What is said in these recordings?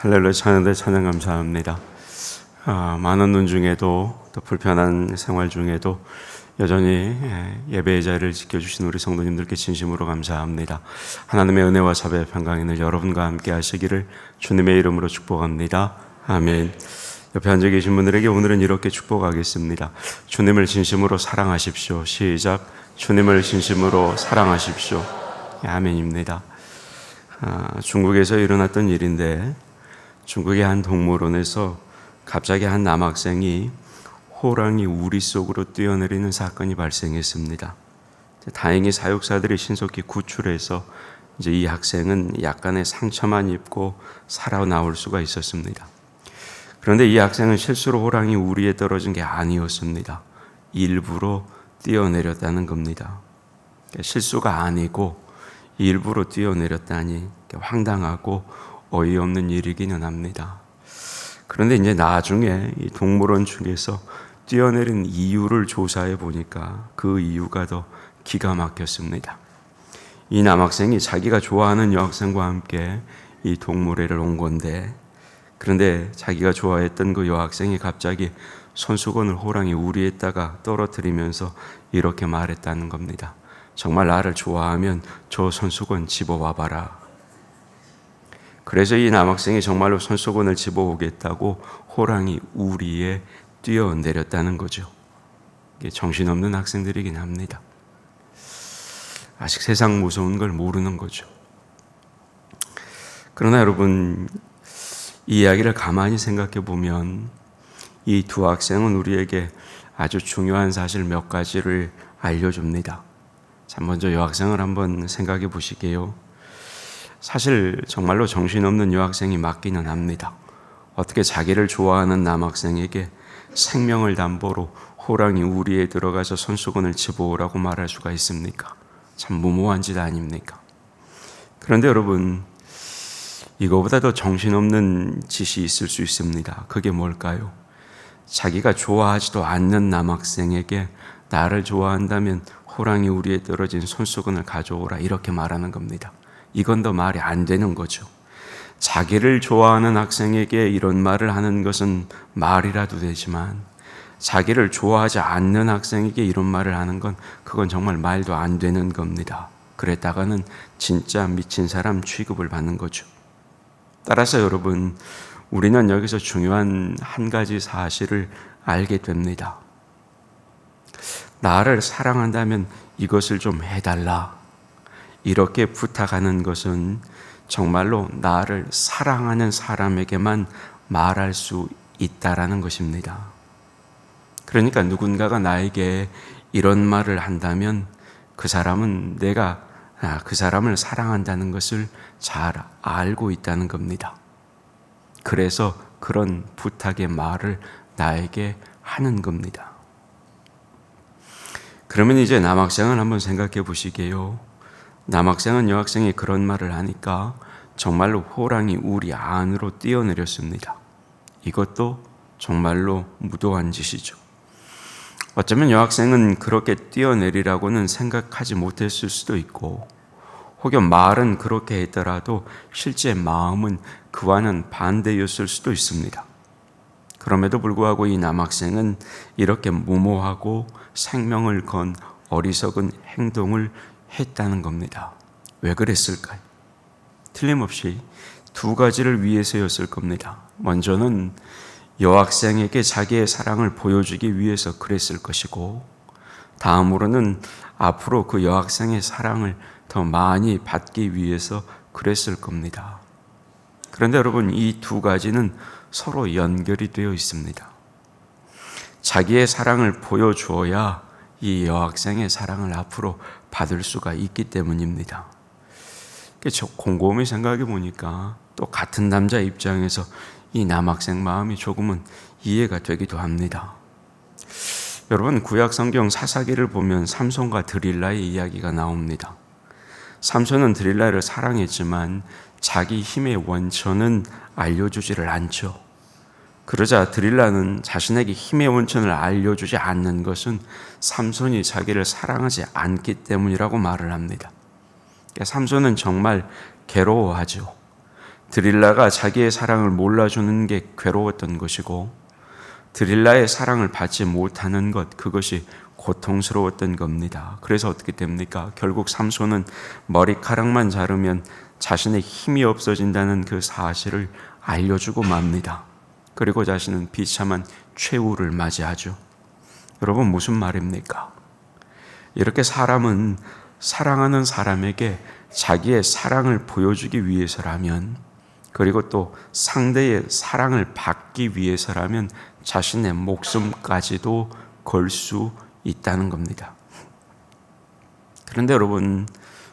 할렐루야. 찬양 감사합니다. 많은 눈 중에도 또 불편한 생활 중에도 여전히 예배의 자리를 지켜주신 우리 성도님들께 진심으로 감사합니다. 하나님의 은혜와 자비의 평강이 늘 여러분과 함께 하시기를 주님의 이름으로 축복합니다. 아멘. 옆에 앉아 계신 분들에게 오늘은 이렇게 축복하겠습니다. 주님을 진심으로 사랑하십시오. 시작. 주님을 진심으로 사랑하십시오. 아멘입니다. 중국에서 일어났던 일인데 중국의 한 동물원에서 갑자기 한 남학생이 호랑이 우리 속으로 뛰어내리는 사건이 발생했습니다. 다행히 사육사들이 신속히 구출해서 이제 이 학생은 약간의 상처만 입고 살아나올 수가 있었습니다. 그런데 이 학생은 실수로 호랑이 우리에 떨어진 게 아니었습니다. 일부러 뛰어내렸다는 겁니다. 실수가 아니고 일부러 뛰어내렸다니 황당하고 어이없는 일이기는 합니다. 그런데 이제 나중에 이 동물원 중에서 뛰어내린 이유를 조사해 보니까 그 이유가 더 기가 막혔습니다. 이 남학생이 자기가 좋아하는 여학생과 함께 이 동물회를 온 건데, 그런데 자기가 좋아했던 그 여학생이 갑자기 손수건을 호랑이 우리에다가 떨어뜨리면서 이렇게 말했다는 겁니다. 정말 나를 좋아하면 저 손수건 집어와 봐라. 그래서 이 남학생이 정말로 손수건을 집어오겠다고 호랑이 우리에 뛰어내렸다는 거죠. 이게 정신없는 학생들이긴 합니다. 아직 세상 무서운 걸 모르는 거죠. 그러나 여러분, 이 이야기를 가만히 생각해 보면 이 두 학생은 우리에게 아주 중요한 사실 몇 가지를 알려줍니다. 자, 먼저 여학생을 한번 생각해 보시게요. 사실 정말로 정신없는 여학생이 맞기는 합니다. 어떻게 자기를 좋아하는 남학생에게 생명을 담보로 호랑이 우리에 들어가서 손수건을 집어오라고 말할 수가 있습니까? 참 무모한 짓 아닙니까? 그런데 여러분, 이거보다 더 정신없는 짓이 있을 수 있습니다. 그게 뭘까요? 자기가 좋아하지도 않는 남학생에게 나를 좋아한다면 호랑이 우리에 떨어진 손수건을 가져오라 이렇게 말하는 겁니다. 이건 더 말이 안 되는 거죠. 자기를 좋아하는 학생에게 이런 말을 하는 것은 말이라도 되지만 자기를 좋아하지 않는 학생에게 이런 말을 하는 건 그건 정말 말도 안 되는 겁니다. 그랬다가는 진짜 미친 사람 취급을 받는 거죠. 따라서 여러분, 우리는 여기서 중요한 한 가지 사실을 알게 됩니다. 나를 사랑한다면 이것을 좀 해달라. 이렇게 부탁하는 것은 정말로 나를 사랑하는 사람에게만 말할 수 있다라는 것입니다. 그러니까 누군가가 나에게 이런 말을 한다면 그 사람은 내가 그 사람을 사랑한다는 것을 잘 알고 있다는 겁니다. 그래서 그런 부탁의 말을 나에게 하는 겁니다. 그러면 이제 남학생을 한번 생각해 보시게요. 남학생은 여학생이 그런 말을 하니까 정말로 호랑이 우리 안으로 뛰어내렸습니다. 이것도 정말로 무도한 짓이죠. 어쩌면 여학생은 그렇게 뛰어내리라고는 생각하지 못했을 수도 있고, 혹여 말은 그렇게 했더라도 실제 마음은 그와는 반대였을 수도 있습니다. 그럼에도 불구하고 이 남학생은 이렇게 무모하고 생명을 건 어리석은 행동을 했다는 겁니다. 왜 그랬을까요? 틀림없이 두 가지를 위해서였을 겁니다. 먼저는 여학생에게 자기의 사랑을 보여주기 위해서 그랬을 것이고, 다음으로는 앞으로 그 여학생의 사랑을 더 많이 받기 위해서 그랬을 겁니다. 그런데 여러분, 이 두 가지는 서로 연결이 되어 있습니다. 자기의 사랑을 보여주어야 이 여학생의 사랑을 앞으로 받을 수가 있기 때문입니다. 저 곰곰이 생각해 보니까 또 같은 남자 입장에서 이 남학생 마음이 조금은 이해가 되기도 합니다. 여러분, 구약 성경 사사기를 보면 삼손과 드릴라의 이야기가 나옵니다. 삼손은 드릴라를 사랑했지만 자기 힘의 원천은 알려주지를 않죠. 그러자 드릴라는 자신에게 힘의 원천을 알려주지 않는 것은 삼손이 자기를 사랑하지 않기 때문이라고 말을 합니다. 삼손은 정말 괴로워하죠. 드릴라가 자기의 사랑을 몰라주는 게 괴로웠던 것이고, 드릴라의 사랑을 받지 못하는 것, 그것이 고통스러웠던 겁니다. 그래서 어떻게 됩니까? 결국 삼손은 머리카락만 자르면 자신의 힘이 없어진다는 그 사실을 알려주고 맙니다. 그리고 자신은 비참한 최후를 맞이하죠. 여러분, 무슨 말입니까? 이렇게 사람은 사랑하는 사람에게 자기의 사랑을 보여주기 위해서라면, 그리고 또 상대의 사랑을 받기 위해서라면 자신의 목숨까지도 걸 수 있다는 겁니다. 그런데 여러분,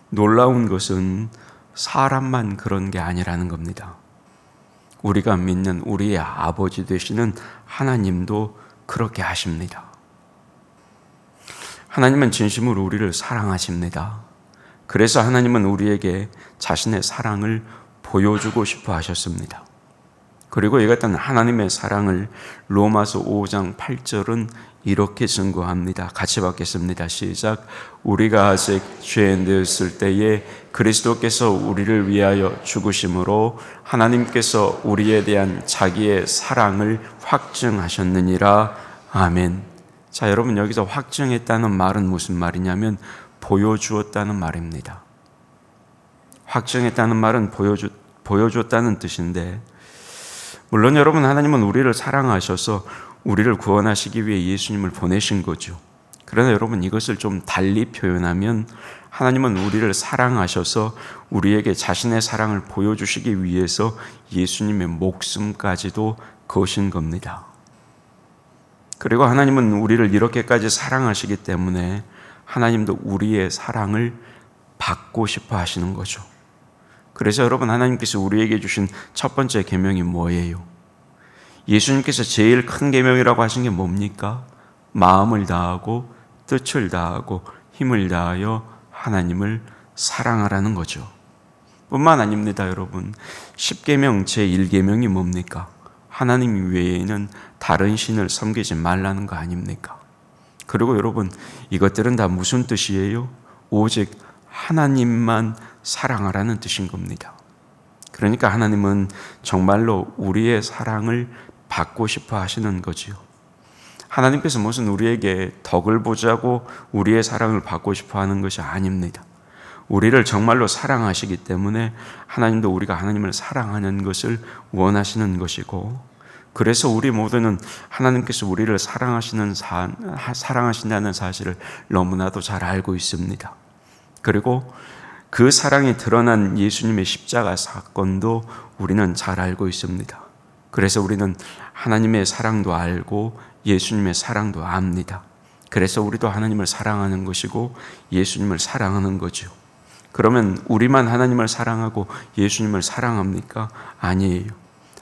놀라운 것은 사람만 그런 게 아니라는 겁니다. 우리가 믿는 우리의 아버지 되시는 하나님도 그렇게 하십니다. 하나님은 진심으로 우리를 사랑하십니다. 그래서 하나님은 우리에게 자신의 사랑을 보여주고 싶어 하셨습니다. 그리고 이 같은 하나님의 사랑을 로마서 5장 8절은 이렇게 증거합니다. 같이 받겠습니다. 시작. 우리가 아직 죄인되었을 때에 그리스도께서 우리를 위하여 죽으심으로 하나님께서 우리에 대한 자기의 사랑을 확증하셨느니라. 아멘. 자, 여러분, 여기서 확증했다는 말은 무슨 말이냐면 보여주었다는 말입니다. 확증했다는 말은 보여줬다는 뜻인데, 물론 여러분, 하나님은 우리를 사랑하셔서 우리를 구원하시기 위해 예수님을 보내신 거죠. 그러나 여러분, 이것을 좀 달리 표현하면 하나님은 우리를 사랑하셔서 우리에게 자신의 사랑을 보여주시기 위해서 예수님의 목숨까지도 거신 겁니다. 그리고 하나님은 우리를 이렇게까지 사랑하시기 때문에 하나님도 우리의 사랑을 받고 싶어 하시는 거죠. 그래서 여러분, 하나님께서 우리에게 주신 첫 번째 계명이 뭐예요? 예수님께서 제일 큰 계명이라고 하신 게 뭡니까? 마음을 다하고 뜻을 다하고 힘을 다하여 하나님을 사랑하라는 거죠. 뿐만 아닙니다, 여러분. 10계명 제1계명이 뭡니까? 하나님 외에는 다른 신을 섬기지 말라는 거 아닙니까? 그리고 여러분, 이것들은 다 무슨 뜻이에요? 오직 하나님만 사랑하라는 뜻인 겁니다. 그러니까 하나님은 정말로 우리의 사랑을 받고 싶어 하시는 거지요. 하나님께서 무슨 우리에게 덕을 보자고 우리의 사랑을 받고 싶어 하는 것이 아닙니다. 우리를 정말로 사랑하시기 때문에 하나님도 우리가 하나님을 사랑하는 것을 원하시는 것이고, 그래서 우리 모두는 하나님께서 우리를 사랑하신다는 사실을 너무나도 잘 알고 있습니다. 그리고 그 사랑이 드러난 예수님의 십자가 사건도 우리는 잘 알고 있습니다. 그래서 우리는 하나님의 사랑도 알고 예수님의 사랑도 압니다. 그래서 우리도 하나님을 사랑하는 것이고 예수님을 사랑하는 거죠. 그러면 우리만 하나님을 사랑하고 예수님을 사랑합니까? 아니에요.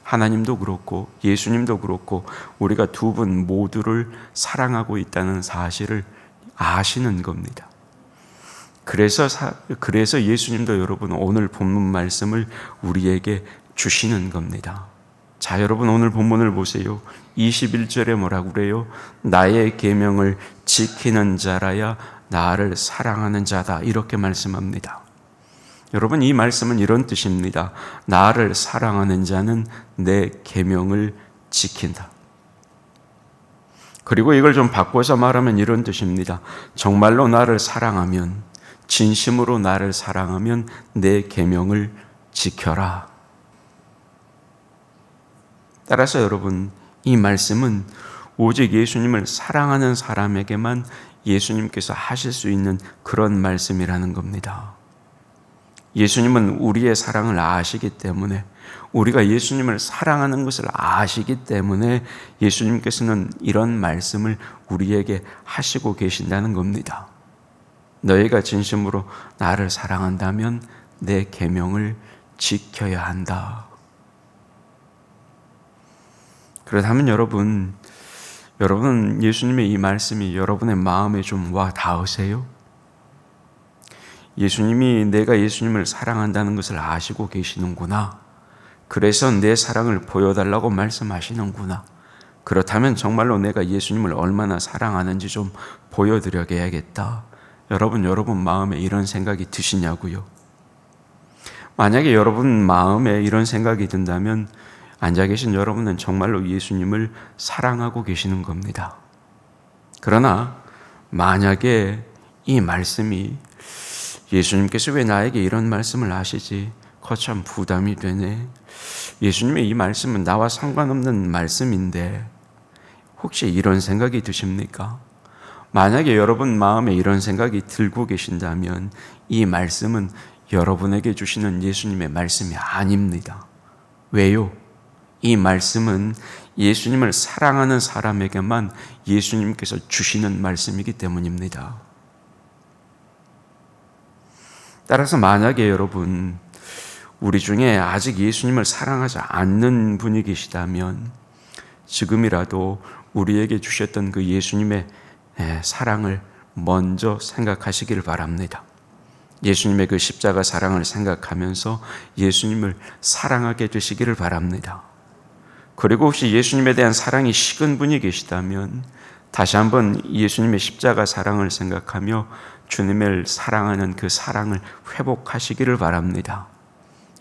하나님도 그렇고 예수님도 그렇고 우리가 두 분 모두를 사랑하고 있다는 사실을 아시는 겁니다. 그래서 예수님도 여러분 오늘 본문 말씀을 우리에게 주시는 겁니다. 자, 여러분 오늘 본문을 보세요. 21절에 뭐라고 그래요? 나의 계명을 지키는 자라야 나를 사랑하는 자다, 이렇게 말씀합니다. 여러분, 이 말씀은 이런 뜻입니다. 나를 사랑하는 자는 내 계명을 지킨다. 그리고 이걸 좀 바꿔서 말하면 이런 뜻입니다. 정말로 나를 사랑하면, 진심으로 나를 사랑하면 내 계명을 지켜라. 따라서 여러분, 이 말씀은 오직 예수님을 사랑하는 사람에게만 예수님께서 하실 수 있는 그런 말씀이라는 겁니다. 예수님은 우리의 사랑을 아시기 때문에, 우리가 예수님을 사랑하는 것을 아시기 때문에 예수님께서는 이런 말씀을 우리에게 하시고 계신다는 겁니다. 너희가 진심으로 나를 사랑한다면 내 계명을 지켜야 한다. 그렇다면 여러분은 예수님의 이 말씀이 여러분의 마음에 좀 와 닿으세요? 예수님이 내가 예수님을 사랑한다는 것을 아시고 계시는구나. 그래서 내 사랑을 보여달라고 말씀하시는구나. 그렇다면 정말로 내가 예수님을 얼마나 사랑하는지 좀 보여드려야겠다. 여러분 마음에 이런 생각이 드시냐고요? 만약에 여러분 마음에 이런 생각이 든다면 앉아 계신 여러분은 정말로 예수님을 사랑하고 계시는 겁니다. 그러나 만약에 이 말씀이 예수님께서 왜 나에게 이런 말씀을 하시지? 거참 부담이 되네. 예수님의 이 말씀은 나와 상관없는 말씀인데 혹시 이런 생각이 드십니까? 만약에 여러분 마음에 이런 생각이 들고 계신다면 이 말씀은 여러분에게 주시는 예수님의 말씀이 아닙니다. 왜요? 이 말씀은 예수님을 사랑하는 사람에게만 예수님께서 주시는 말씀이기 때문입니다. 따라서 만약에 여러분 우리 중에 아직 예수님을 사랑하지 않는 분이 계시다면 지금이라도 우리에게 주셨던 그 예수님의 사랑을 먼저 생각하시길 바랍니다. 예수님의 그 십자가 사랑을 생각하면서 예수님을 사랑하게 되시기를 바랍니다. 그리고 혹시 예수님에 대한 사랑이 식은 분이 계시다면 다시 한번 예수님의 십자가 사랑을 생각하며 주님을 사랑하는 그 사랑을 회복하시기를 바랍니다.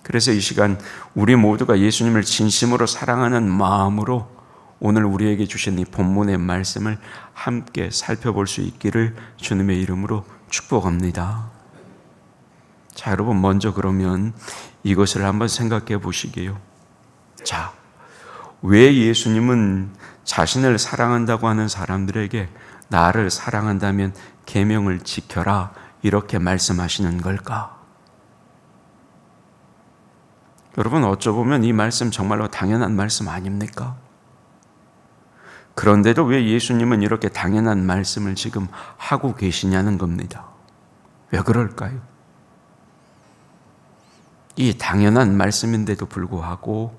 그래서 이 시간 우리 모두가 예수님을 진심으로 사랑하는 마음으로 오늘 우리에게 주신 이 본문의 말씀을 함께 살펴볼 수 있기를 주님의 이름으로 축복합니다. 자, 여러분 먼저 그러면 이것을 한번 생각해 보시게요. 자, 왜 예수님은 자신을 사랑한다고 하는 사람들에게 나를 사랑한다면 계명을 지켜라 이렇게 말씀하시는 걸까? 여러분 어쩌보면 이 말씀 정말로 당연한 말씀 아닙니까? 그런데도 왜 예수님은 이렇게 당연한 말씀을 지금 하고 계시냐는 겁니다. 왜 그럴까요? 이 당연한 말씀인데도 불구하고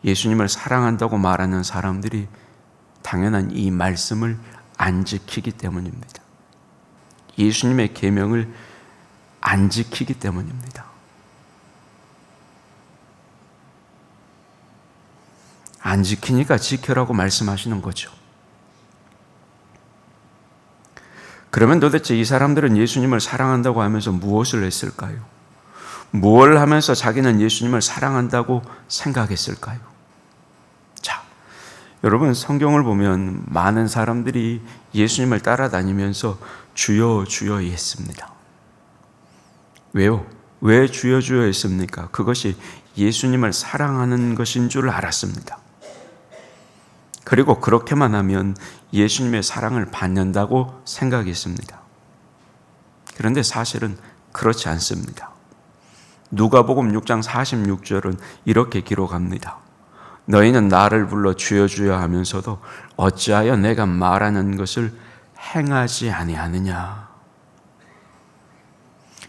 예수님을 사랑한다고 말하는 사람들이 당연한 이 말씀을 안 지키기 때문입니다. 예수님의 계명을 안 지키기 때문입니다. 안 지키니까 지켜라고 말씀하시는 거죠. 그러면 도대체 이 사람들은 예수님을 사랑한다고 하면서 무엇을 했을까요? 무엇을 하면서 자기는 예수님을 사랑한다고 생각했을까요? 자, 여러분 성경을 보면 많은 사람들이 예수님을 따라다니면서 주여 주여 했습니다. 왜요? 왜 주여 주여 했습니까? 그것이 예수님을 사랑하는 것인 줄 알았습니다. 그리고 그렇게만 하면 예수님의 사랑을 받는다고 생각했습니다. 그런데 사실은 그렇지 않습니다. 누가복음 6장 46절은 이렇게 기록합니다. 너희는 나를 불러 주여 주여 하면서도 어찌하여 내가 말하는 것을 행하지 아니하느냐.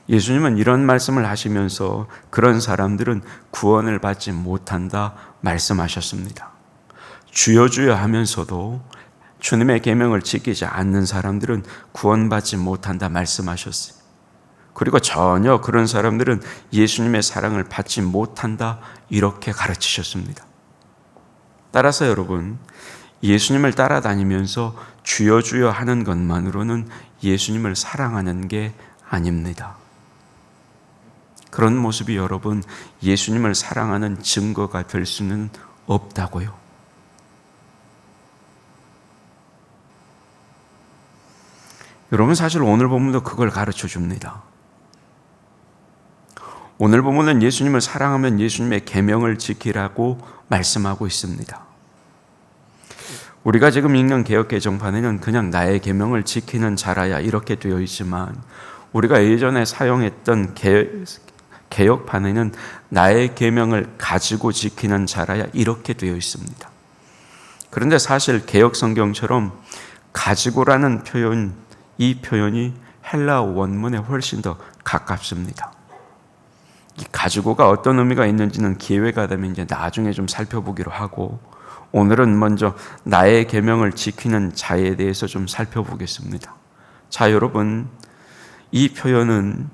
예수님은 이런 말씀을 하시면서 그런 사람들은 구원을 받지 못한다 말씀하셨습니다. 주여 주여 하면서도 주님의 계명을 지키지 않는 사람들은 구원받지 못한다 말씀하셨어요. 그리고 전혀 그런 사람들은 예수님의 사랑을 받지 못한다 이렇게 가르치셨습니다. 따라서 여러분 예수님을 따라다니면서 주여 주여 하는 것만으로는 예수님을 사랑하는 게 아닙니다. 그런 모습이 여러분 예수님을 사랑하는 증거가 될 수는 없다고요. 여러분 사실 오늘 본문도 그걸 가르쳐 줍니다. 오늘 본문은 예수님을 사랑하면 예수님의 계명을 지키라고 말씀하고 있습니다. 우리가 지금 읽는 개역 개정판에는 그냥 나의 계명을 지키는 자라야 이렇게 되어 있지만 우리가 예전에 사용했던 개역판에는 나의 계명을 가지고 지키는 자라야 이렇게 되어 있습니다. 그런데 사실 개역 성경처럼 가지고라는 표현, 이 표현이 헬라어 원문에 훨씬 더 가깝습니다. 이 가지고가 어떤 의미가 있는지는 기회가 되면 이제 나중에 좀 살펴보기로 하고 오늘은 먼저 나의 계명을 지키는 자에 대해서 좀 살펴보겠습니다. 자, 여러분 이 표현은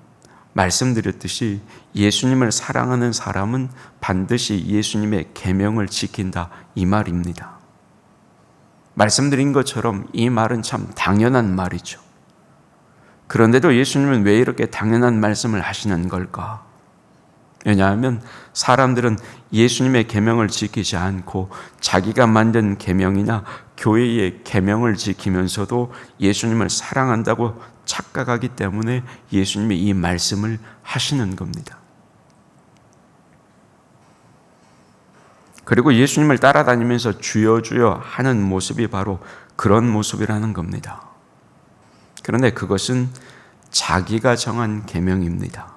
말씀드렸듯이 예수님을 사랑하는 사람은 반드시 예수님의 계명을 지킨다 이 말입니다. 말씀드린 것처럼 이 말은 참 당연한 말이죠. 그런데도 예수님은 왜 이렇게 당연한 말씀을 하시는 걸까? 왜냐하면 사람들은 예수님의 계명을 지키지 않고 자기가 만든 계명이나 교회의 계명을 지키면서도 예수님을 사랑한다고 착각하기 때문에 예수님이 이 말씀을 하시는 겁니다. 그리고 예수님을 따라다니면서 주여 주여 하는 모습이 바로 그런 모습이라는 겁니다. 그런데 그것은 자기가 정한 계명입니다.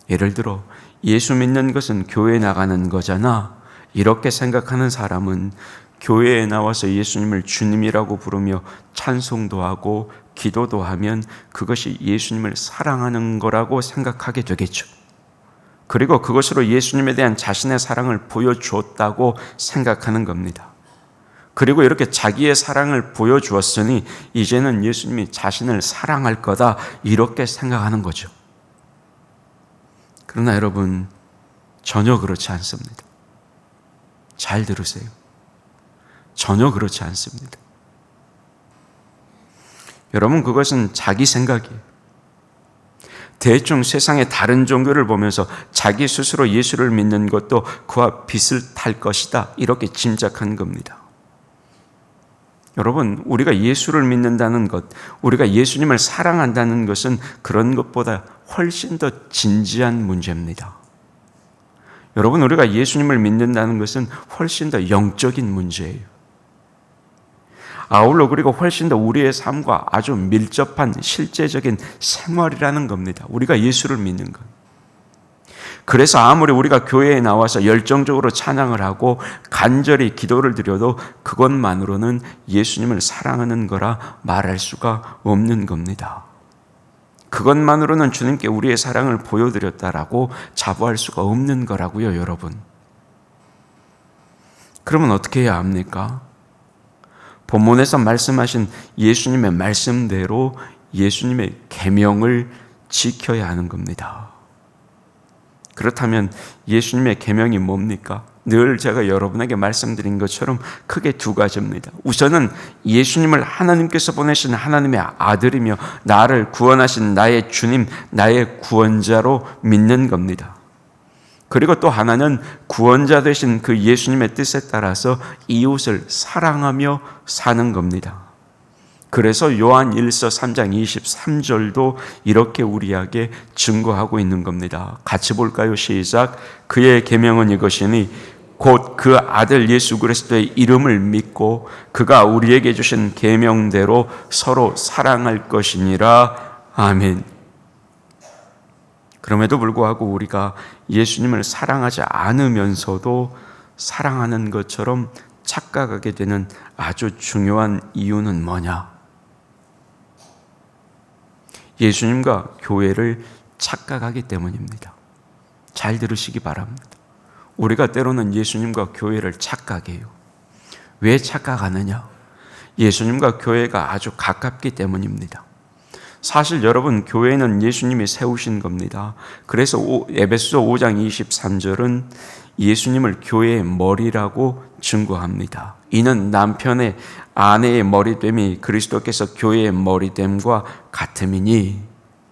예를 들어 예수 믿는 것은 교회에 나가는 거잖아, 이렇게 생각하는 사람은 교회에 나와서 예수님을 주님이라고 부르며 찬송도 하고 기도도 하면 그것이 예수님을 사랑하는 거라고 생각하게 되겠죠. 그리고 그것으로 예수님에 대한 자신의 사랑을 보여주었다고 생각하는 겁니다. 그리고 이렇게 자기의 사랑을 보여주었으니 이제는 예수님이 자신을 사랑할 거다, 이렇게 생각하는 거죠. 그러나 여러분, 전혀 그렇지 않습니다. 잘 들으세요. 전혀 그렇지 않습니다. 여러분, 그것은 자기 생각이에요. 대충 세상의 다른 종교를 보면서 자기 스스로 예수를 믿는 것도 그와 비슷할 것이다, 이렇게 짐작한 겁니다. 여러분, 우리가 예수를 믿는다는 것, 우리가 예수님을 사랑한다는 것은 그런 것보다 훨씬 더 진지한 문제입니다. 여러분, 우리가 예수님을 믿는다는 것은 훨씬 더 영적인 문제예요. 아울러 그리고 훨씬 더 우리의 삶과 아주 밀접한 실제적인 생활이라는 겁니다. 우리가 예수를 믿는 것. 그래서 아무리 우리가 교회에 나와서 열정적으로 찬양을 하고 간절히 기도를 드려도 그것만으로는 예수님을 사랑하는 거라 말할 수가 없는 겁니다. 그것만으로는 주님께 우리의 사랑을 보여드렸다라고 자부할 수가 없는 거라고요, 여러분. 그러면 어떻게 해야 합니까? 본문에서 말씀하신 예수님의 말씀대로 예수님의 계명을 지켜야 하는 겁니다. 그렇다면 예수님의 계명이 뭡니까? 늘 제가 여러분에게 말씀드린 것처럼 크게 두 가지입니다. 우선은 예수님을 하나님께서 보내신 하나님의 아들이며 나를 구원하신 나의 주님, 나의 구원자로 믿는 겁니다. 그리고 또 하나는 구원자 되신 그 예수님의 뜻에 따라서 이웃을 사랑하며 사는 겁니다. 그래서 요한 1서 3장 23절도 이렇게 우리에게 증거하고 있는 겁니다. 같이 볼까요? 시작. 그의 계명은 이것이니 곧 그 아들 예수 그리스도의 이름을 믿고 그가 우리에게 주신 계명대로 서로 사랑할 것이니라. 아멘. 그럼에도 불구하고 우리가 예수님을 사랑하지 않으면서도 사랑하는 것처럼 착각하게 되는 아주 중요한 이유는 뭐냐? 예수님과 교회를 착각하기 때문입니다. 잘 들으시기 바랍니다. 우리가 때로는 예수님과 교회를 착각해요. 왜 착각하느냐? 예수님과 교회가 아주 가깝기 때문입니다. 사실 여러분, 교회는 예수님이 세우신 겁니다. 그래서 에베소서 5장 23절은 예수님을 교회의 머리라고 증거합니다. 이는 남편의 아내의 머리됨이 그리스도께서 교회의 머리됨과 같음이니,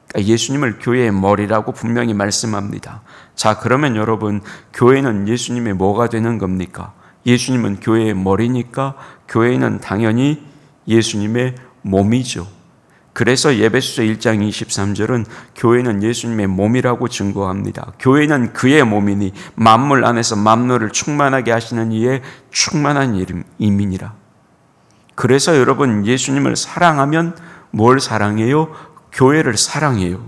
그러니까 예수님을 교회의 머리라고 분명히 말씀합니다. 자, 그러면 여러분, 교회는 예수님의 뭐가 되는 겁니까? 예수님은 교회의 머리니까 교회는 당연히 예수님의 몸이죠. 그래서 에베소서 1장 23절은 교회는 예수님의 몸이라고 증거합니다. 교회는 그의 몸이니 만물 안에서 만물을 충만하게 하시는 이의 충만한 이민이라. 그래서 여러분, 예수님을 사랑하면 뭘 사랑해요? 교회를 사랑해요.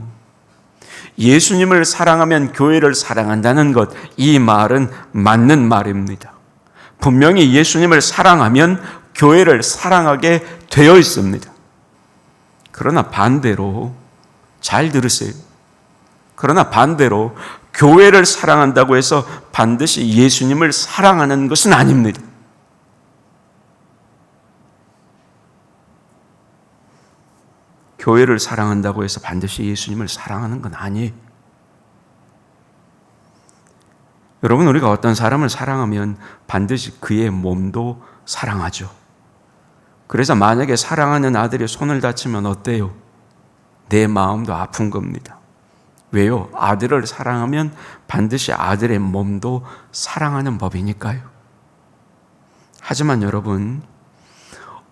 예수님을 사랑하면 교회를 사랑한다는 것, 이 말은 맞는 말입니다. 분명히 예수님을 사랑하면 교회를 사랑하게 되어 있습니다. 그러나 반대로, 잘 들으세요. 그러나 반대로 교회를 사랑한다고 해서 반드시 예수님을 사랑하는 것은 아닙니다. 교회를 사랑한다고 해서 반드시 예수님을 사랑하는 건 아니에요. 여러분, 우리가 어떤 사람을 사랑하면 반드시 그의 몸도 사랑하죠. 그래서 만약에 사랑하는 아들이 손을 다치면 어때요? 내 마음도 아픈 겁니다. 왜요? 아들을 사랑하면 반드시 아들의 몸도 사랑하는 법이니까요. 하지만 여러분,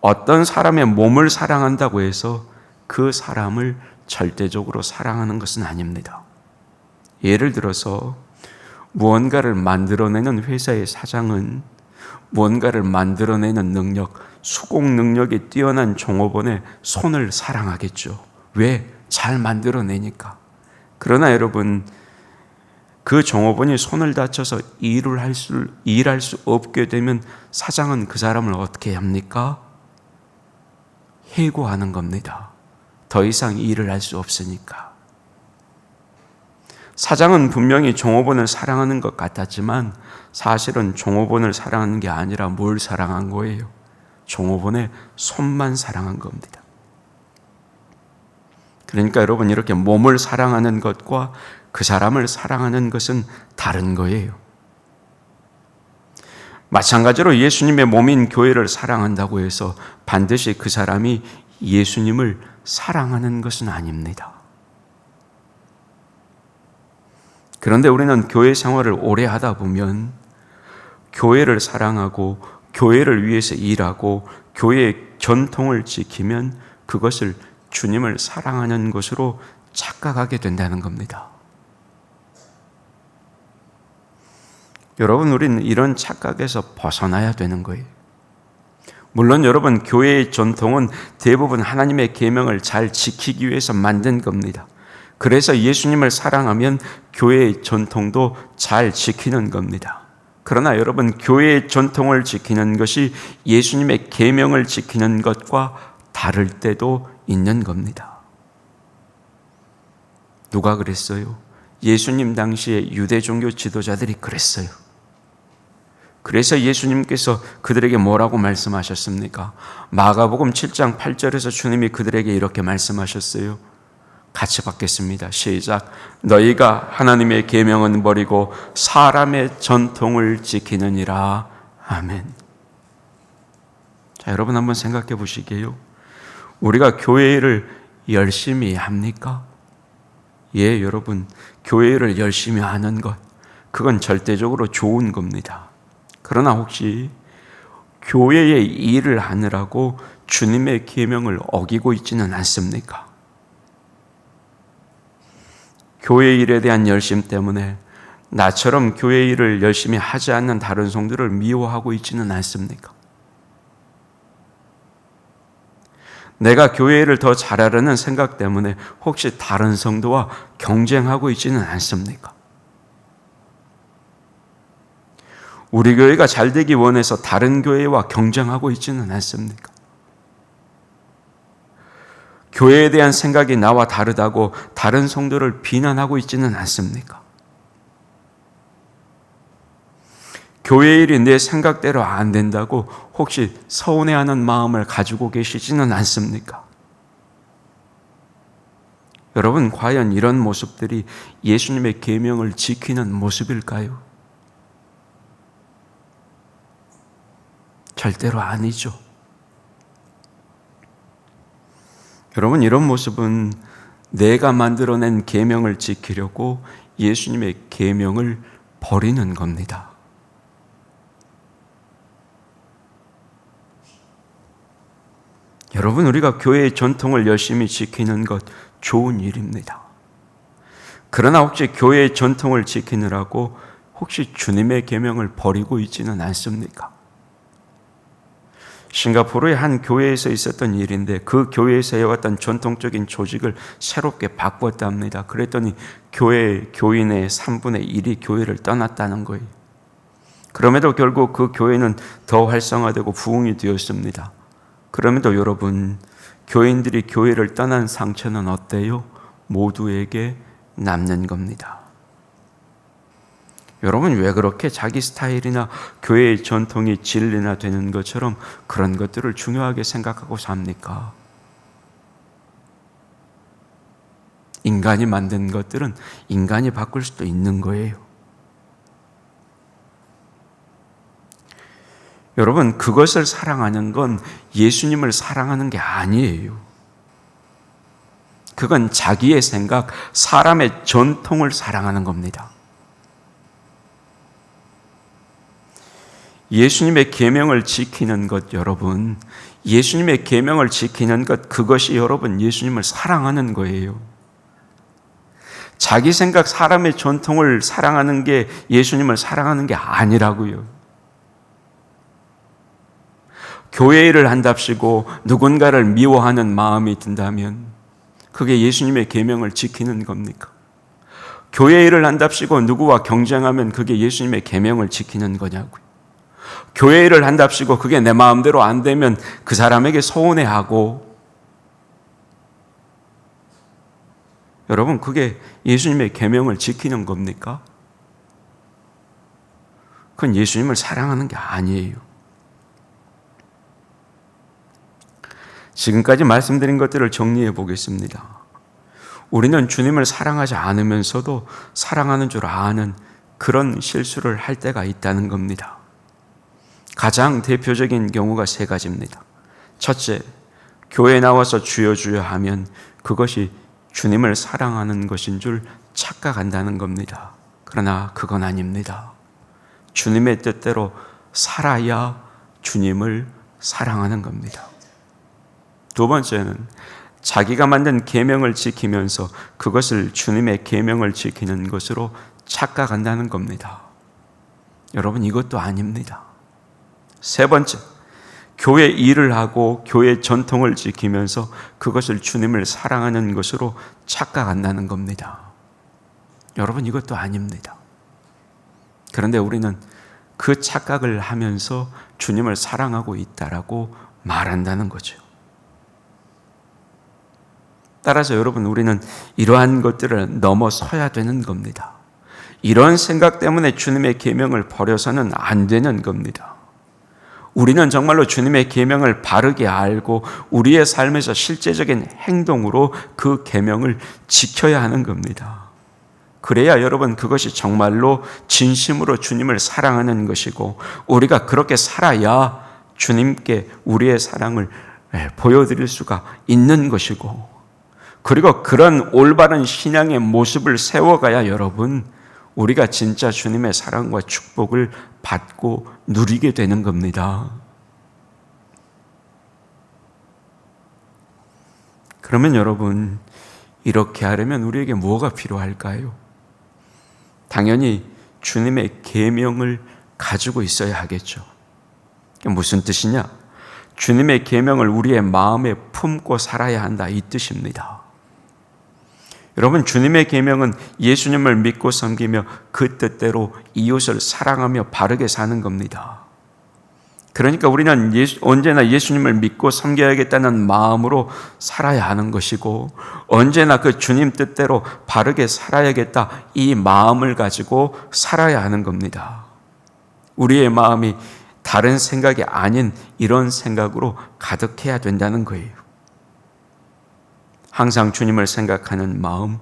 어떤 사람의 몸을 사랑한다고 해서 그 사람을 절대적으로 사랑하는 것은 아닙니다. 예를 들어서 무언가를 만들어내는 회사의 사장은 무언가를 만들어내는 능력, 수공 능력이 뛰어난 종업원의 손을 사랑하겠죠. 왜? 잘 만들어내니까. 그러나 여러분, 그 종업원이 손을 다쳐서 일할 수 없게 되면 사장은 그 사람을 어떻게 합니까? 해고하는 겁니다. 더 이상 일을 할 수 없으니까. 사장은 분명히 종업원을 사랑하는 것 같았지만 사실은 종업원을 사랑하는 게 아니라 뭘 사랑한 거예요? 종업원의 손만 사랑한 겁니다. 그러니까 여러분, 이렇게 몸을 사랑하는 것과 그 사람을 사랑하는 것은 다른 거예요. 마찬가지로 예수님의 몸인 교회를 사랑한다고 해서 반드시 그 사람이 예수님을 사랑하는 것은 아닙니다. 그런데 우리는 교회 생활을 오래 하다 보면 교회를 사랑하고 교회를 위해서 일하고 교회의 전통을 지키면 그것을 주님을 사랑하는 것으로 착각하게 된다는 겁니다. 여러분, 우리는 이런 착각에서 벗어나야 되는 거예요. 물론 여러분, 교회의 전통은 대부분 하나님의 계명을 잘 지키기 위해서 만든 겁니다. 그래서 예수님을 사랑하면 교회의 전통도 잘 지키는 겁니다. 그러나 여러분, 교회의 전통을 지키는 것이 예수님의 계명을 지키는 것과 다를 때도 있는 겁니다. 누가 그랬어요? 예수님 당시에 유대 종교 지도자들이 그랬어요. 그래서 예수님께서 그들에게 뭐라고 말씀하셨습니까? 마가복음 7장 8절에서 주님이 그들에게 이렇게 말씀하셨어요. 같이 받겠습니다. 시작. 너희가 하나님의 계명은 버리고 사람의 전통을 지키느니라. 아멘. 자, 여러분 한번 생각해 보시게요. 우리가 교회를 열심히 합니까? 예, 여러분, 교회를 열심히 하는 것, 그건 절대적으로 좋은 겁니다. 그러나 혹시 교회의 일을 하느라고 주님의 계명을 어기고 있지는 않습니까? 교회 일에 대한 열심 때문에 나처럼 교회 일을 열심히 하지 않는 다른 성도를 미워하고 있지는 않습니까? 내가 교회 일을 더 잘하려는 생각 때문에 혹시 다른 성도와 경쟁하고 있지는 않습니까? 우리 교회가 잘 되기 원해서 다른 교회와 경쟁하고 있지는 않습니까? 교회에 대한 생각이 나와 다르다고 다른 성도를 비난하고 있지는 않습니까? 교회 일이 내 생각대로 안 된다고 혹시 서운해하는 마음을 가지고 계시지는 않습니까? 여러분, 과연 이런 모습들이 예수님의 계명을 지키는 모습일까요? 절대로 아니죠. 여러분, 이런 모습은 내가 만들어낸 계명을 지키려고 예수님의 계명을 버리는 겁니다. 여러분, 우리가 교회의 전통을 열심히 지키는 것 좋은 일입니다. 그러나 혹시 교회의 전통을 지키느라고 혹시 주님의 계명을 버리고 있지는 않습니까? 싱가포르의 한 교회에서 있었던 일인데 그 교회에서 해왔던 전통적인 조직을 새롭게 바꿨답니다. 그랬더니 교인의 3분의 1이 교회를 떠났다는 거예요. 그럼에도 결국 그 교회는 더 활성화되고 부흥이 되었습니다. 그럼에도 여러분, 교인들이 교회를 떠난 상처는 어때요? 모두에게 남는 겁니다. 여러분, 왜 그렇게 자기 스타일이나 교회의 전통이 진리나 되는 것처럼 그런 것들을 중요하게 생각하고 삽니까? 인간이 만든 것들은 인간이 바꿀 수도 있는 거예요. 여러분, 그것을 사랑하는 건 예수님을 사랑하는 게 아니에요. 그건 자기의 생각, 사람의 전통을 사랑하는 겁니다. 예수님의 계명을 지키는 것, 여러분, 예수님의 계명을 지키는 것, 그것이 여러분 예수님을 사랑하는 거예요. 자기 생각, 사람의 전통을 사랑하는 게 예수님을 사랑하는 게 아니라고요. 교회 일을 한답시고 누군가를 미워하는 마음이 든다면 그게 예수님의 계명을 지키는 겁니까? 교회 일을 한답시고 누구와 경쟁하면 그게 예수님의 계명을 지키는 거냐고요. 교회 일을 한답시고 그게 내 마음대로 안 되면 그 사람에게 서운해하고, 여러분 그게 예수님의 계명을 지키는 겁니까? 그건 예수님을 사랑하는 게 아니에요. 지금까지 말씀드린 것들을 정리해 보겠습니다. 우리는 주님을 사랑하지 않으면서도 사랑하는 줄 아는 그런 실수를 할 때가 있다는 겁니다. 가장 대표적인 경우가 세 가지입니다. 첫째, 교회에 나와서 주여 주여 하면 그것이 주님을 사랑하는 것인 줄 착각한다는 겁니다. 그러나 그건 아닙니다. 주님의 뜻대로 살아야 주님을 사랑하는 겁니다. 두 번째는 자기가 만든 계명을 지키면서 그것을 주님의 계명을 지키는 것으로 착각한다는 겁니다. 여러분 이것도 아닙니다. 세 번째, 교회 일을 하고 교회 전통을 지키면서 그것을 주님을 사랑하는 것으로 착각한다는 겁니다. 여러분 이것도 아닙니다. 그런데 우리는 그 착각을 하면서 주님을 사랑하고 있다라고 말한다는 거죠. 따라서 여러분 우리는 이러한 것들을 넘어서야 되는 겁니다. 이런 생각 때문에 주님의 계명을 버려서는 안 되는 겁니다. 우리는 정말로 주님의 계명을 바르게 알고 우리의 삶에서 실제적인 행동으로 그 계명을 지켜야 하는 겁니다. 그래야 여러분 그것이 정말로 진심으로 주님을 사랑하는 것이고, 우리가 그렇게 살아야 주님께 우리의 사랑을 보여드릴 수가 있는 것이고, 그리고 그런 올바른 신앙의 모습을 세워가야 여러분 우리가 진짜 주님의 사랑과 축복을 받고 누리게 되는 겁니다. 그러면 여러분 이렇게 하려면 우리에게 뭐가 필요할까요? 당연히 주님의 계명을 가지고 있어야 하겠죠. 그게 무슨 뜻이냐? 주님의 계명을 우리의 마음에 품고 살아야 한다, 이 뜻입니다. 여러분 주님의 계명은 예수님을 믿고 섬기며 그 뜻대로 이웃을 사랑하며 바르게 사는 겁니다. 그러니까 우리는 언제나 예수님을 믿고 섬겨야겠다는 마음으로 살아야 하는 것이고, 언제나 그 주님 뜻대로 바르게 살아야겠다 이 마음을 가지고 살아야 하는 겁니다. 우리의 마음이 다른 생각이 아닌 이런 생각으로 가득해야 된다는 거예요. 항상 주님을 생각하는 마음,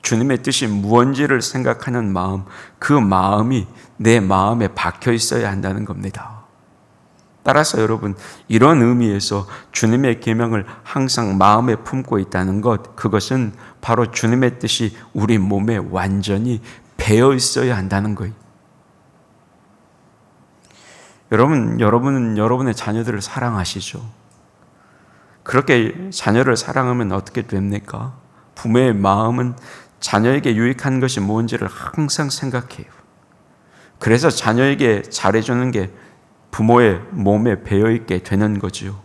주님의 뜻이 무언지를 생각하는 마음, 그 마음이 내 마음에 박혀 있어야 한다는 겁니다. 따라서 여러분 이런 의미에서 주님의 계명을 항상 마음에 품고 있다는 것, 그것은 바로 주님의 뜻이 우리 몸에 완전히 배어 있어야 한다는 거예요. 여러분은 여러분의 자녀들을 사랑하시죠? 그렇게 자녀를 사랑하면 어떻게 됩니까? 부모의 마음은 자녀에게 유익한 것이 무언지를 항상 생각해요. 그래서 자녀에게 잘해주는 게 부모의 몸에 배어있게 되는 거죠.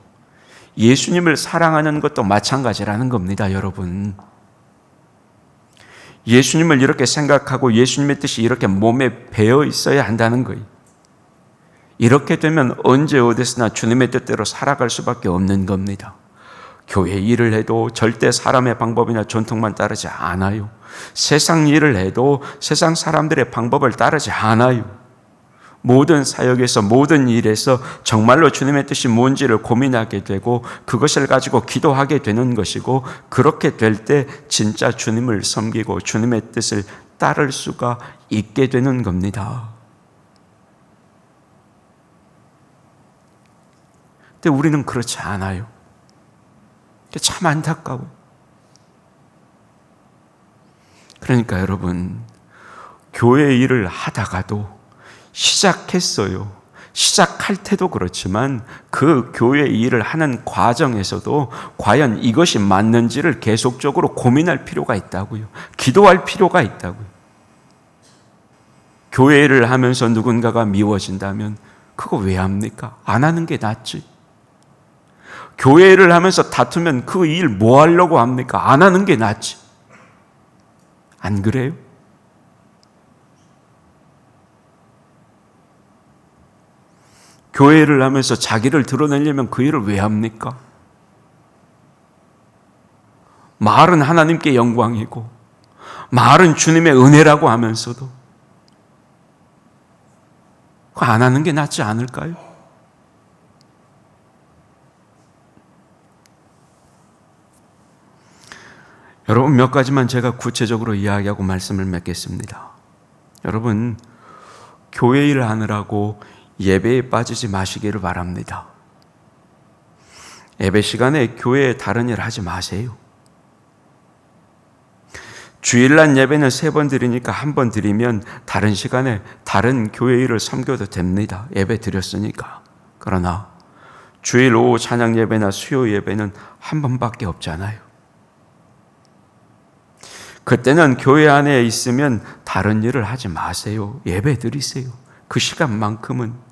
예수님을 사랑하는 것도 마찬가지라는 겁니다, 여러분. 예수님을 이렇게 생각하고 예수님의 뜻이 이렇게 몸에 배어 있어야 한다는 거예요. 이렇게 되면 언제 어디서나 주님의 뜻대로 살아갈 수밖에 없는 겁니다. 교회 일을 해도 절대 사람의 방법이나 전통만 따르지 않아요. 세상 일을 해도 세상 사람들의 방법을 따르지 않아요. 모든 사역에서 모든 일에서 정말로 주님의 뜻이 뭔지를 고민하게 되고 그것을 가지고 기도하게 되는 것이고, 그렇게 될 때 진짜 주님을 섬기고 주님의 뜻을 따를 수가 있게 되는 겁니다. 근데 우리는 그렇지 않아요. 참 안타까워요. 그러니까 여러분, 교회 일을 하다가도 시작했어요. 시작할 때도 그렇지만 그 교회 일을 하는 과정에서도 과연 이것이 맞는지를 계속적으로 고민할 필요가 있다고요. 기도할 필요가 있다고요. 교회 일을 하면서 누군가가 미워진다면 그거 왜 합니까? 안 하는 게 낫지. 교회 일을 하면서 다투면 그 일 뭐 하려고 합니까? 안 하는 게 낫지. 안 그래요? 교회를 하면서 자기를 드러내려면 그 일을 왜 합니까? 말은 하나님께 영광이고 말은 주님의 은혜라고 하면서도 그거 안 하는 게 낫지 않을까요? 여러분, 몇 가지만 제가 구체적으로 이야기하고 말씀을 맺겠습니다. 여러분, 교회 일을 하느라고 예배에 빠지지 마시기를 바랍니다. 예배 시간에 교회에 다른 일 하지 마세요. 주일날 예배는 3번 드리니까 1번 드리면 다른 시간에 다른 교회 일을 섬겨도 됩니다. 예배 드렸으니까. 그러나 주일 오후 찬양 예배나 수요 예배는 1번밖에 없잖아요. 그때는 교회 안에 있으면 다른 일을 하지 마세요. 예배 드리세요. 그 시간만큼은.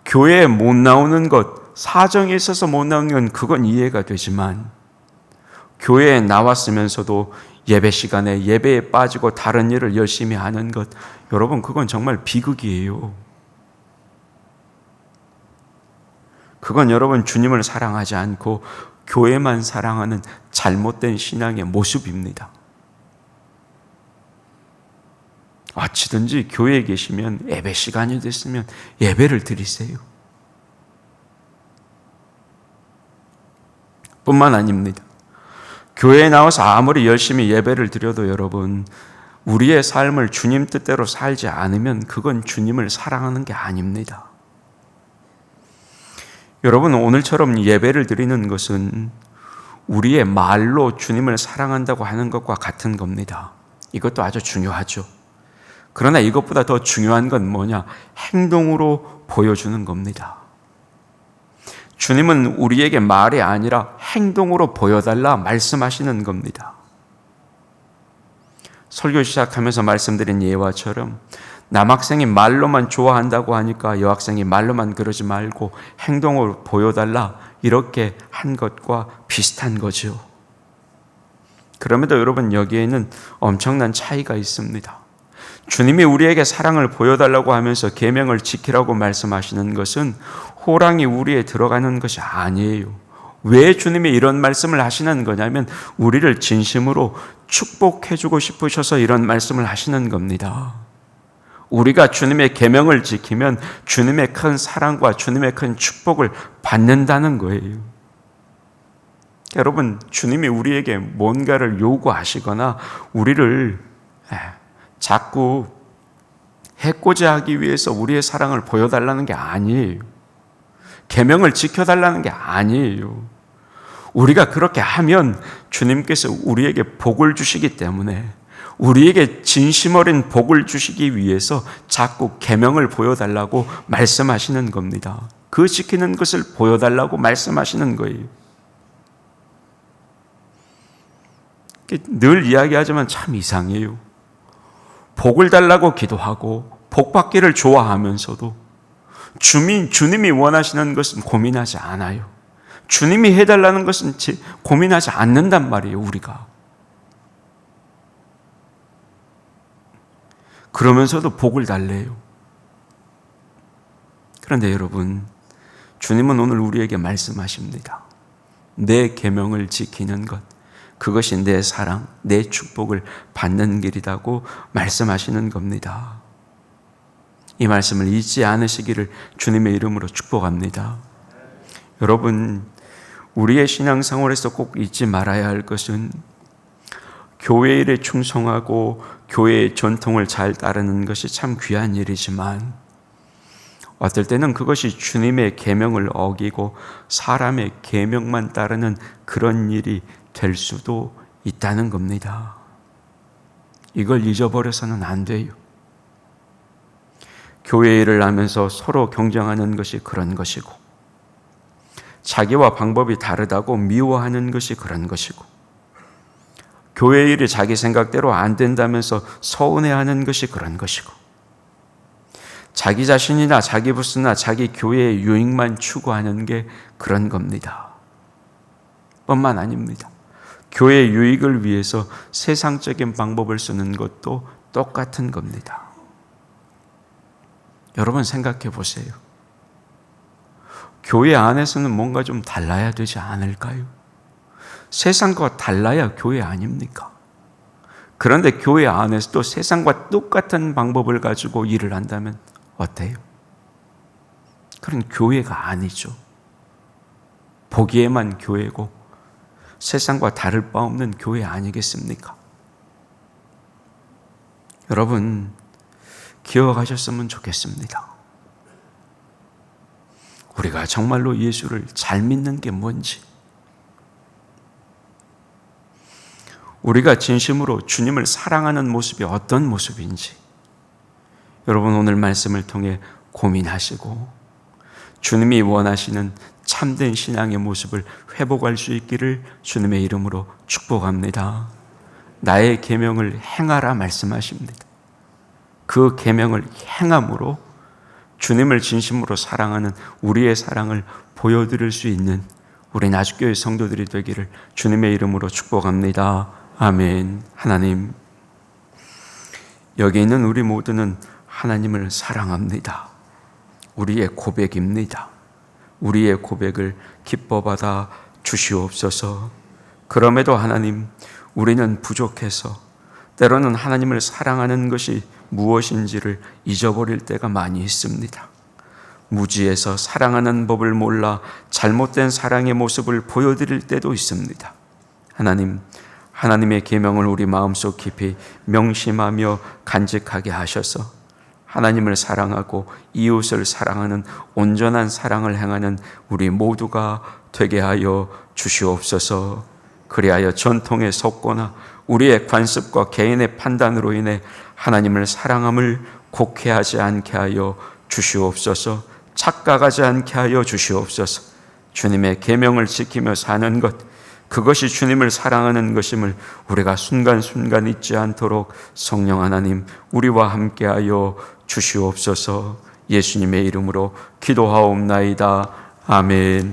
교회에 못 나오는 것, 사정이 있어서 못 나오는 건 그건 이해가 되지만 교회에 나왔으면서도 예배 시간에 예배에 빠지고 다른 일을 열심히 하는 것, 여러분 그건 정말 비극이에요. 그건 여러분 주님을 사랑하지 않고 교회만 사랑하는 잘못된 신앙의 모습입니다. 어찌든지 교회에 계시면 예배 시간이 됐으면 예배를 드리세요. 뿐만 아닙니다. 교회에 나와서 아무리 열심히 예배를 드려도 여러분, 우리의 삶을 주님 뜻대로 살지 않으면 그건 주님을 사랑하는 게 아닙니다. 여러분, 오늘처럼 예배를 드리는 것은 우리의 말로 주님을 사랑한다고 하는 것과 같은 겁니다. 이것도 아주 중요하죠. 그러나 이것보다 더 중요한 건 뭐냐? 행동으로 보여주는 겁니다. 주님은 우리에게 말이 아니라 행동으로 보여달라 말씀하시는 겁니다. 설교 시작하면서 말씀드린 예화처럼 남학생이 말로만 좋아한다고 하니까 여학생이 말로만 그러지 말고 행동으로 보여달라 이렇게 한 것과 비슷한 거죠. 그럼에도 여러분 여기에는 엄청난 차이가 있습니다. 주님이 우리에게 사랑을 보여달라고 하면서 계명을 지키라고 말씀하시는 것은 호랑이 우리에 들어가는 것이 아니에요. 왜 주님이 이런 말씀을 하시는 거냐면 우리를 진심으로 축복해주고 싶으셔서 이런 말씀을 하시는 겁니다. 우리가 주님의 계명을 지키면 주님의 큰 사랑과 주님의 큰 축복을 받는다는 거예요. 여러분, 주님이 우리에게 뭔가를 요구하시거나 우리를 자꾸 해코지 하기 위해서 우리의 사랑을 보여달라는 게 아니에요. 계명을 지켜달라는 게 아니에요. 우리가 그렇게 하면 주님께서 우리에게 복을 주시기 때문에 우리에게 진심 어린 복을 주시기 위해서 자꾸 계명을 보여달라고 말씀하시는 겁니다. 그 지키는 것을 보여달라고 말씀하시는 거예요. 늘 이야기하지만 참 이상해요. 복을 달라고 기도하고 복 받기를 좋아하면서도 주님이 원하시는 것은 고민하지 않아요. 주님이 해달라는 것은 고민하지 않는단 말이에요, 우리가. 그러면서도 복을 달래요. 그런데 여러분, 주님은 오늘 우리에게 말씀하십니다. 내 계명을 지키는 것, 그것이 내 사랑, 내 축복을 받는 길이라고 말씀하시는 겁니다. 이 말씀을 잊지 않으시기를 주님의 이름으로 축복합니다. 여러분, 우리의 신앙생활에서 꼭 잊지 말아야 할 것은 교회 일에 충성하고 교회의 전통을 잘 따르는 것이 참 귀한 일이지만 어떨 때는 그것이 주님의 계명을 어기고 사람의 계명만 따르는 그런 일이 될 수도 있다는 겁니다. 이걸 잊어버려서는 안 돼요. 교회 일을 하면서 서로 경쟁하는 것이 그런 것이고, 자기와 방법이 다르다고 미워하는 것이 그런 것이고, 교회 일이 자기 생각대로 안 된다면서 서운해하는 것이 그런 것이고, 자기 자신이나 자기 부스나 자기 교회의 유익만 추구하는 게 그런 겁니다. 뿐만 아닙니다. 교회 유익을 위해서 세상적인 방법을 쓰는 것도 똑같은 겁니다. 여러분 생각해 보세요. 교회 안에서는 뭔가 좀 달라야 되지 않을까요? 세상과 달라야 교회 아닙니까? 그런데 교회 안에서도 세상과 똑같은 방법을 가지고 일을 한다면 어때요? 그런 교회가 아니죠. 보기에만 교회고 세상과 다를 바 없는 교회 아니겠습니까? 여러분 기억하셨으면 좋겠습니다. 우리가 정말로 예수를 잘 믿는 게 뭔지, 우리가 진심으로 주님을 사랑하는 모습이 어떤 모습인지 여러분 오늘 말씀을 통해 고민하시고 주님이 원하시는 참된 신앙의 모습을 회복할 수 있기를 주님의 이름으로 축복합니다. 나의 계명을 행하라 말씀하십니다. 그 계명을 행함으로 주님을 진심으로 사랑하는 우리의 사랑을 보여드릴 수 있는 우리 나주교회 성도들이 되기를 주님의 이름으로 축복합니다. 아멘. 하나님, 여기 있는 우리 모두는 하나님을 사랑합니다. 우리의 고백입니다. 우리의 고백을 기뻐받아 주시옵소서. 그럼에도 하나님, 우리는 부족해서 때로는 하나님을 사랑하는 것이 무엇인지를 잊어버릴 때가 많이 있습니다. 무지해서 사랑하는 법을 몰라 잘못된 사랑의 모습을 보여드릴 때도 있습니다. 하나님, 하나님의 계명을 우리 마음속 깊이 명심하며 간직하게 하셔서 하나님을 사랑하고 이웃을 사랑하는 온전한 사랑을 행하는 우리 모두가 되게 하여 주시옵소서. 그리하여 전통에 섰거나 우리의 관습과 개인의 판단으로 인해 하나님을 사랑함을 곡해하지 않게 하여 주시옵소서. 착각하지 않게 하여 주시옵소서. 주님의 계명을 지키며 사는 것, 그것이 주님을 사랑하는 것임을 우리가 순간순간 잊지 않도록 성령 하나님 우리와 함께하여 주시옵소서. 예수님의 이름으로 기도하옵나이다. 아멘.